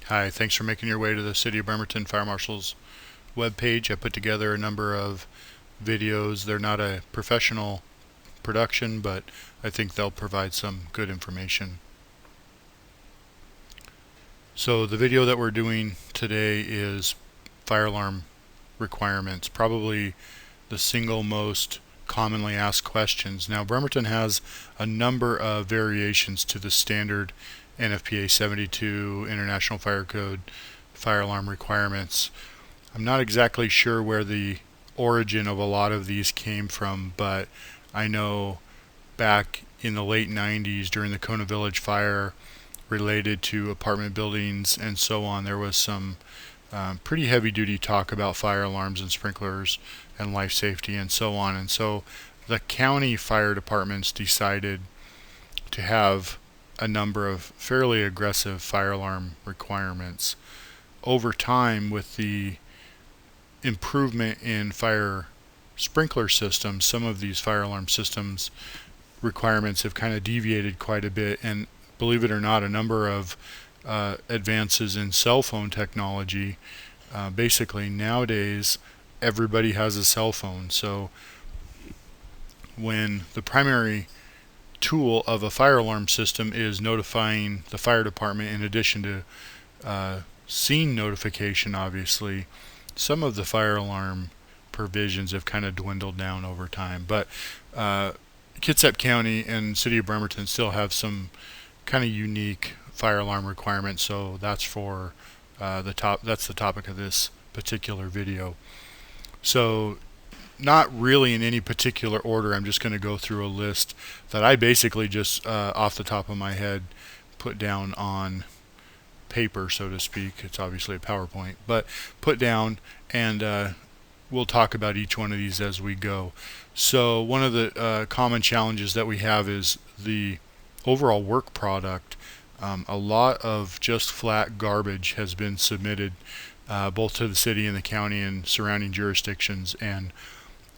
Hi, thanks for making your way to the City of Bremerton Fire Marshal's webpage. I put together a number of videos. They're not a professional production, but I think they'll provide some good information. So the video that we're doing today is fire alarm requirements, probably the single most commonly asked questions. Now, Bremerton has a number of variations to the standard NFPA 72 International Fire Code fire alarm requirements. I'm not exactly sure where the origin of a lot of these came from, but I know back in the late 90s during the Kona Village fire related to apartment buildings and so on, there was some pretty heavy duty talk about fire alarms and sprinklers and life safety and so on. And so the county fire departments decided to have a number of fairly aggressive fire alarm requirements. Over time, with the improvement in fire sprinkler systems, some of these fire alarm systems requirements have kind of deviated quite a bit, and believe it or not, a number of advances in cell phone technology. Basically, nowadays, everybody has a cell phone. So when the primary tool of a fire alarm system is notifying the fire department, in addition to scene notification, obviously, some of the fire alarm provisions have kind of dwindled down over time. But Kitsap County and City of Bremerton still have some kind of unique fire alarm requirements, so that's for that's the topic of this particular video. So not really in any particular order, I'm just going to go through a list that I basically just off the top of my head put down on paper, so to speak. It's obviously a PowerPoint, but put down, and we'll talk about each one of these as we go. So one of the common challenges that we have is the overall work product. A lot of just flat garbage has been submitted both to the city and the county and surrounding jurisdictions, and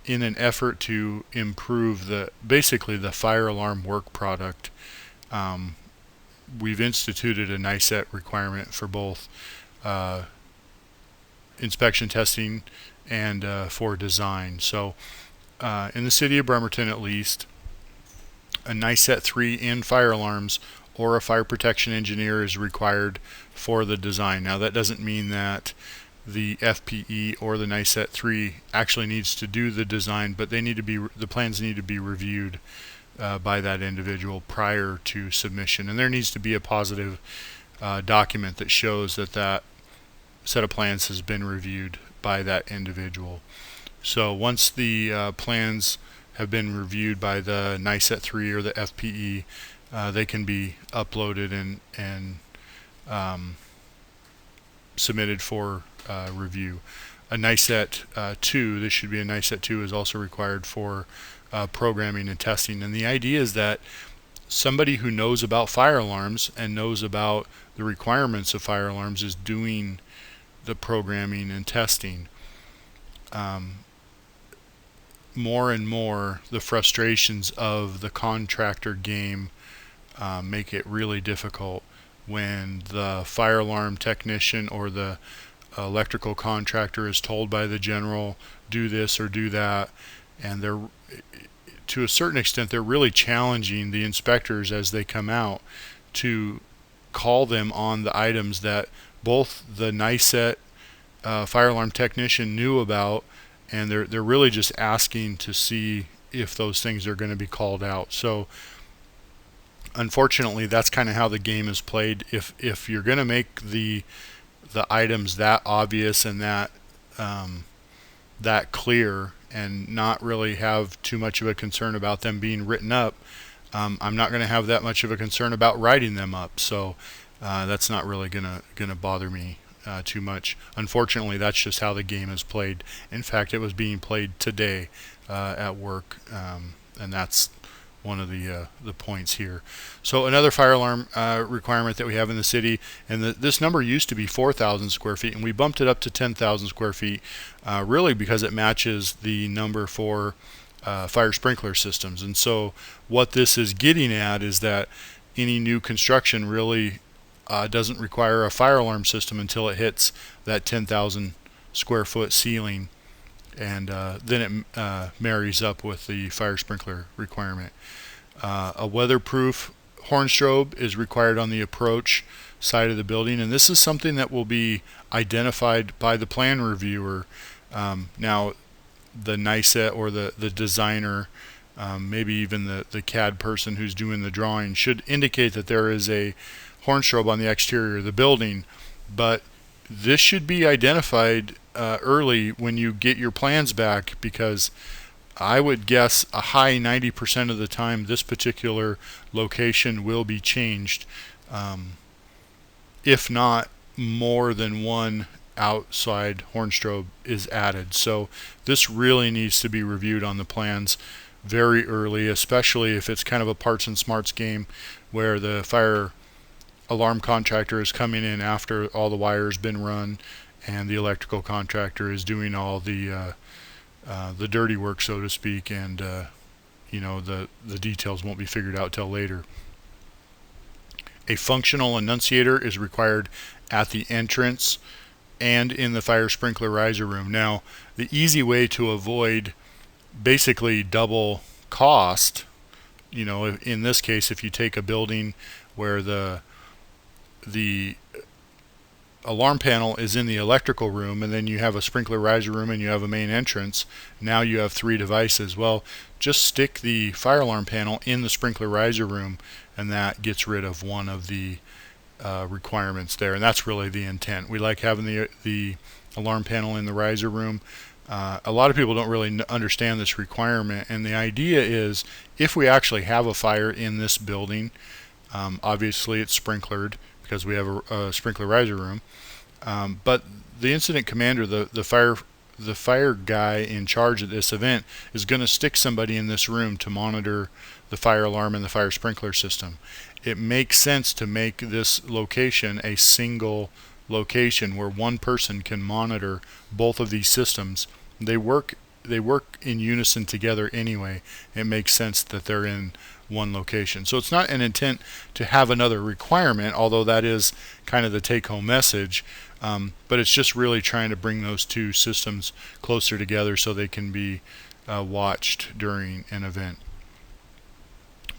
in an effort to improve basically the fire alarm work product, we've instituted a NICET requirement for both inspection testing and for design. So in the city of Bremerton, at least, a NICET 3 in fire alarms or a fire protection engineer is required for the design. Now, that doesn't mean that the FPE or the NICET 3 actually needs to do the design, but the plans need to be reviewed by that individual prior to submission, and there needs to be a positive document that shows that set of plans has been reviewed by that individual. So once the plans have been reviewed by the NICET 3 or the FPE, they can be uploaded and submitted for review. A NICET 2, this should be a NICET 2, is also required for programming and testing. And the idea is that somebody who knows about fire alarms and knows about the requirements of fire alarms is doing the programming and testing. More and more, the frustrations of the contractor game make it really difficult when the fire alarm technician or the electrical contractor is told by the general, do this or do that, and they're, to a certain extent, they're really challenging the inspectors as they come out to call them on the items that both the NICET fire alarm technician knew about, and they're really just asking to see if those things are going to be called out. So unfortunately, that's kind of how the game is played. If you're going to make the items that obvious and that clear, and not really have too much of a concern about them being written up, I'm not going to have that much of a concern about writing them up. So that's not really gonna bother me too much. Unfortunately, that's just how the game is played. In fact, it was being played today at work, and that's one of the points here. So another fire alarm requirement that we have in the city, and this number used to be 4,000 square feet, and we bumped it up to 10,000 square feet, really because it matches the number for fire sprinkler systems. And so what this is getting at is that any new construction really doesn't require a fire alarm system until it hits that 10,000 square foot ceiling, and then it marries up with the fire sprinkler requirement. A weatherproof horn strobe is required on the approach side of the building, and this is something that will be identified by the plan reviewer. Now the NICET or the designer, maybe even the CAD person who's doing the drawing, should indicate that there is a horn strobe on the exterior of the building, but this should be identified early when you get your plans back, because I would guess a high 90% of the time this particular location will be changed, if not more than one outside horn strobe is added. So this really needs to be reviewed on the plans very early, especially if it's kind of a parts and smarts game where the fire alarm contractor is coming in after all the wires been run and the electrical contractor is doing all the dirty work, so to speak, and you know, the details won't be figured out till later. A functional annunciator is required at the entrance and in the fire sprinkler riser room. Now, the easy way to avoid basically double cost, you know, in this case, if you take a building where the alarm panel is in the electrical room, and then you have a sprinkler riser room and you have a main entrance, now you have 3 devices. Well, just stick the fire alarm panel in the sprinkler riser room, and that gets rid of one of the requirements there, and that's really the intent. We like having the alarm panel in the riser room. A lot of people don't really understand this requirement, and the idea is if we actually have a fire in this building, obviously it's sprinklered because we have a sprinkler riser room, but the incident commander, the fire guy in charge of this event, is going to stick somebody in this room to monitor the fire alarm and the fire sprinkler system. It makes sense to make this location a single location where one person can monitor both of these systems. They work in unison together anyway. It makes sense that they're in one location. So it's not an intent to have another requirement, although that is kind of the take-home message, but it's just really trying to bring those two systems closer together so they can be watched during an event.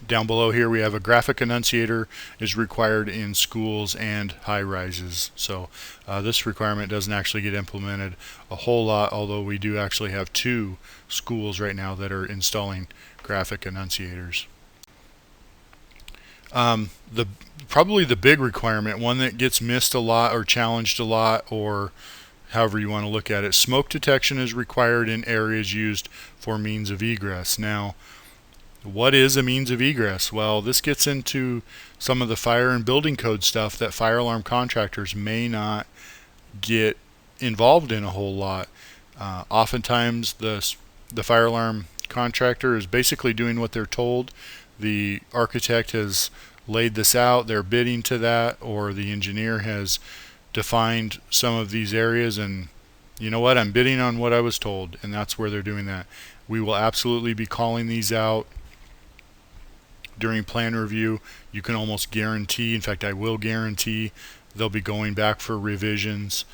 Down below here we have a graphic annunciator is required in schools and high rises. So this requirement doesn't actually get implemented a whole lot, although we do actually have 2 schools right now that are installing graphic annunciators. Probably the big requirement, one that gets missed a lot or challenged a lot, or however you want to look at it, smoke detection is required in areas used for means of egress. Now, what is a means of egress? Well, this gets into some of the fire and building code stuff that fire alarm contractors may not get involved in a whole lot. Oftentimes the fire alarm contractor is basically doing what they're told. The architect has laid this out, they're bidding to that, or the engineer has defined some of these areas, and you know what, I'm bidding on what I was told, and that's where they're doing that. We will absolutely be calling these out during plan review. You can almost guarantee, in fact I will guarantee, they'll be going back for revisions.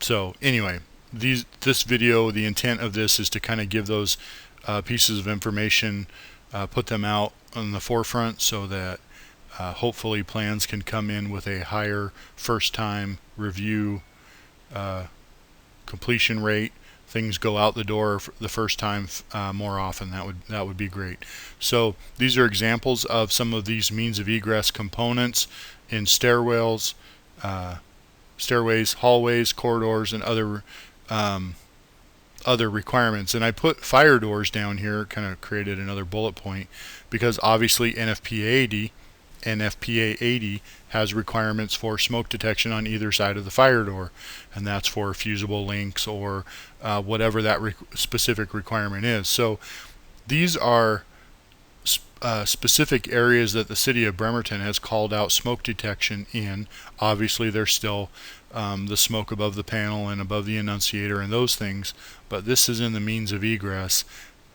So anyway, this video, the intent of this is to kind of give those pieces of information, put them out on the forefront so that hopefully plans can come in with a higher first time review completion rate. Things go out the door the first time more often. That would be great. So these are examples of some of these means of egress components in stairways, hallways, corridors, and other requirements. And I put fire doors down here, kind of created another bullet point, because obviously NFPA 80 has requirements for smoke detection on either side of the fire door, and that's for fusible links or whatever that specific requirement is. So these are specific areas that the city of Bremerton has called out smoke detection in. Obviously there's still the smoke above the panel and above the annunciator and those things, but this is in the means of egress.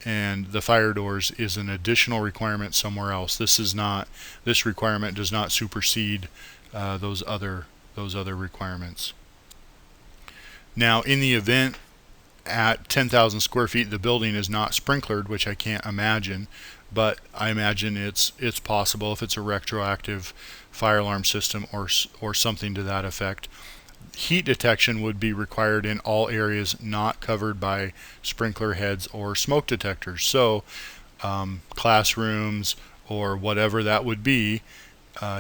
and the fire doors is an additional requirement somewhere else. This requirement does not supersede those other requirements. Now, in the event at 10,000 square feet the building is not sprinklered, which I can't imagine, but I imagine it's possible if it's a retroactive fire alarm system or something to that effect. Heat detection would be required in all areas not covered by sprinkler heads or smoke detectors. So classrooms or whatever that would be,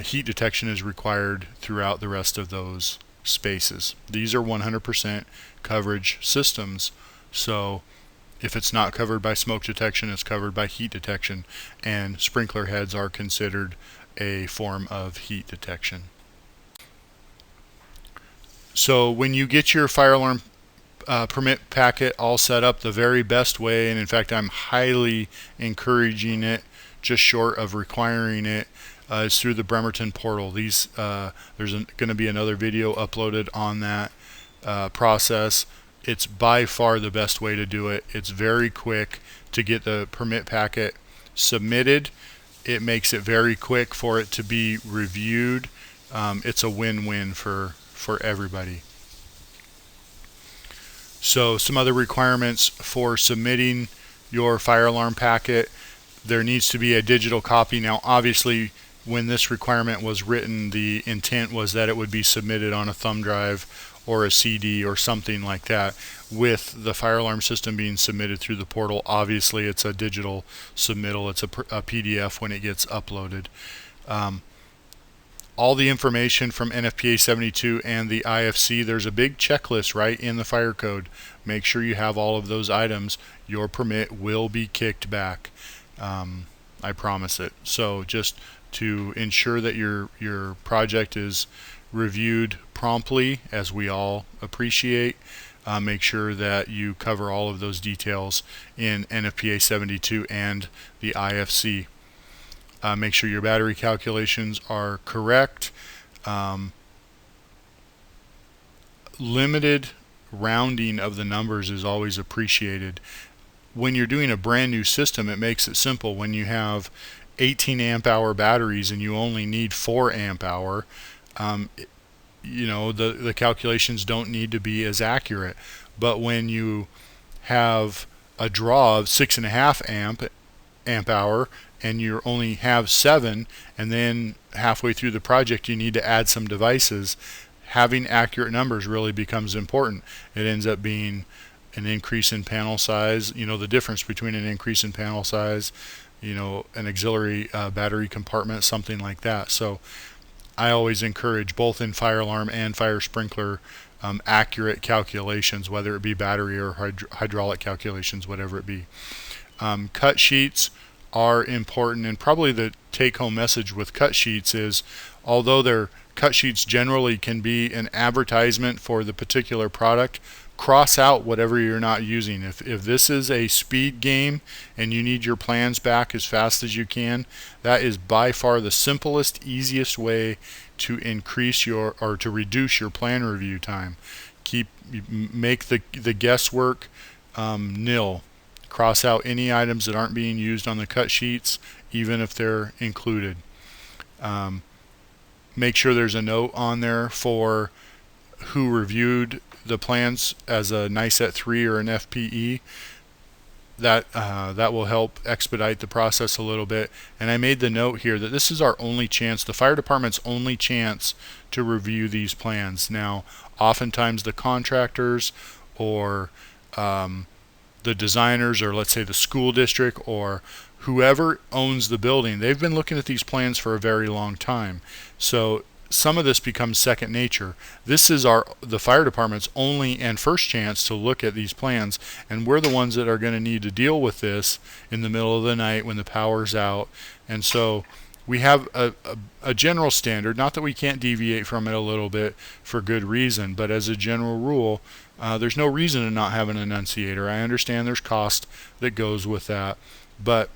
heat detection is required throughout the rest of those spaces. These are 100% coverage systems, so if it's not covered by smoke detection, it's covered by heat detection, and sprinkler heads are considered a form of heat detection. So when you get your fire alarm permit packet all set up, the very best way, and in fact I'm highly encouraging it, just short of requiring it, is through the Bremerton portal. There's going to be another video uploaded on that process. It's by far the best way to do it. It's very quick to get the permit packet submitted. It makes it very quick for it to be reviewed. It's a win-win for everybody. So some other requirements for submitting your fire alarm packet: there needs to be a digital copy. Now obviously when this requirement was written, the intent was that it would be submitted on a thumb drive or a CD or something like that. With the fire alarm system being submitted through the portal, obviously it's a digital submittal. It's a PDF when it gets uploaded. All the information from NFPA 72 and the IFC, there's a big checklist right in the fire code. Make sure you have all of those items. Your permit will be kicked back. I promise it. So just to ensure that your project is reviewed promptly, as we all appreciate, make sure that you cover all of those details in NFPA 72 and the IFC. Make sure your battery calculations are correct. Limited rounding of the numbers is always appreciated. When you're doing a brand new system, it makes it simple. When you have 18 amp hour batteries and you only need 4 amp hour, you know, the calculations don't need to be as accurate. But when you have a draw of 6.5 amp hour and you only have 7, and then halfway through the project you need to add some devices, having accurate numbers really becomes important. It ends up being an increase in panel size. You know, the difference between an increase in panel size, you know, an auxiliary battery compartment, something like that. So I always encourage, both in fire alarm and fire sprinkler, accurate calculations, whether it be battery or hydraulic calculations, whatever it be. Cut sheets are important, and probably the take-home message with cut sheets is, although their cut sheets generally can be an advertisement for the particular product, cross out whatever you're not using. If this is a speed game and you need your plans back as fast as you can, that is by far the simplest, easiest way to increase your, or to reduce your plan review time. Make the guesswork nil. Cross out any items that aren't being used on the cut sheets, even if they're included. Make sure there's a note on there for who reviewed the plans as a NICET 3 or an FPE. That will help expedite the process a little bit. And I made the note here that this is our only chance, the fire department's only chance to review these plans. Now, oftentimes the contractors or the designers, or let's say the school district or whoever owns the building, they've been looking at these plans for a very long time. So some of this becomes second nature. This is the fire department's only and first chance to look at these plans, and we're the ones that are going to need to deal with this in the middle of the night when the power's out. And so we have a general standard, not that we can't deviate from it a little bit for good reason, but as a general rule, there's no reason to not have an annunciator. I understand there's cost that goes with that, but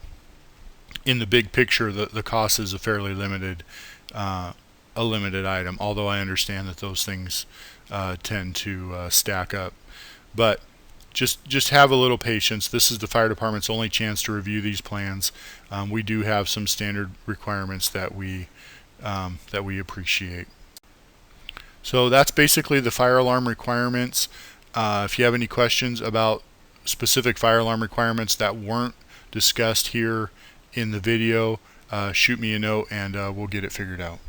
in the big picture, the cost is a fairly limited item, although I understand that those things tend to stack up. But just have a little patience. This is the fire department's only chance to review these plans. We do have some standard requirements that we appreciate. So that's basically the fire alarm requirements. If you have any questions about specific fire alarm requirements that weren't discussed here in the video, shoot me a note and we'll get it figured out.